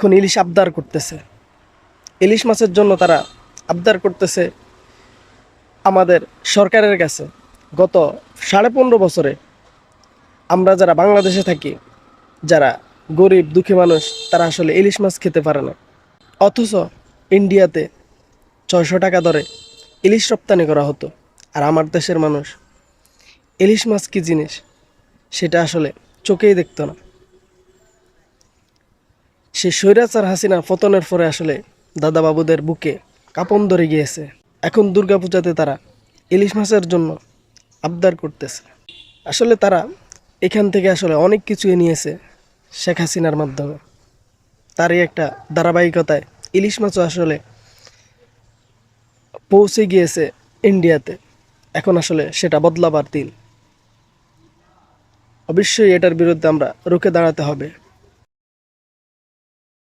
এখন ইলিশ আবদার করতেছে, ইলিশ মাছের জন্য তারা আবদার করতেছে আমাদের সরকারের কাছে। গত 15.5 বছরে আমরা যারা বাংলাদেশে থাকি, যারা গরিব দুঃখী মানুষ, তারা আসলে ইলিশ মাছ খেতে পারে না। অথচ ইন্ডিয়াতে 600 টাকা দরে ইলিশ রপ্তানি করা হতো। আর আমার দেশের মানুষ ইলিশ মাছ কী জিনিস সেটা আসলে চোখেই দেখতো না। সে স্বৈরাচার হাসিনা পতনের পরে আসলে দাদা বাবুদের বুকে কাঁপন ধরে গিয়েছে। এখন দুর্গাপূজাতে তারা ইলিশ মাছের জন্য আবদার করতেছে। আসলে তারা এখান থেকে আসলে অনেক কিছুই নিয়েছে শেখ হাসিনার মাধ্যমে। তারই একটা ধারাবাহিকতায় ইলিশ মাছও আসলে পৌঁছে গিয়েছে ইন্ডিয়াতে। এখন আসলে সেটা বদলাবার দিন। অবশ্যই এটার বিরুদ্ধে আমরা রুখে দাঁড়াতে হবে।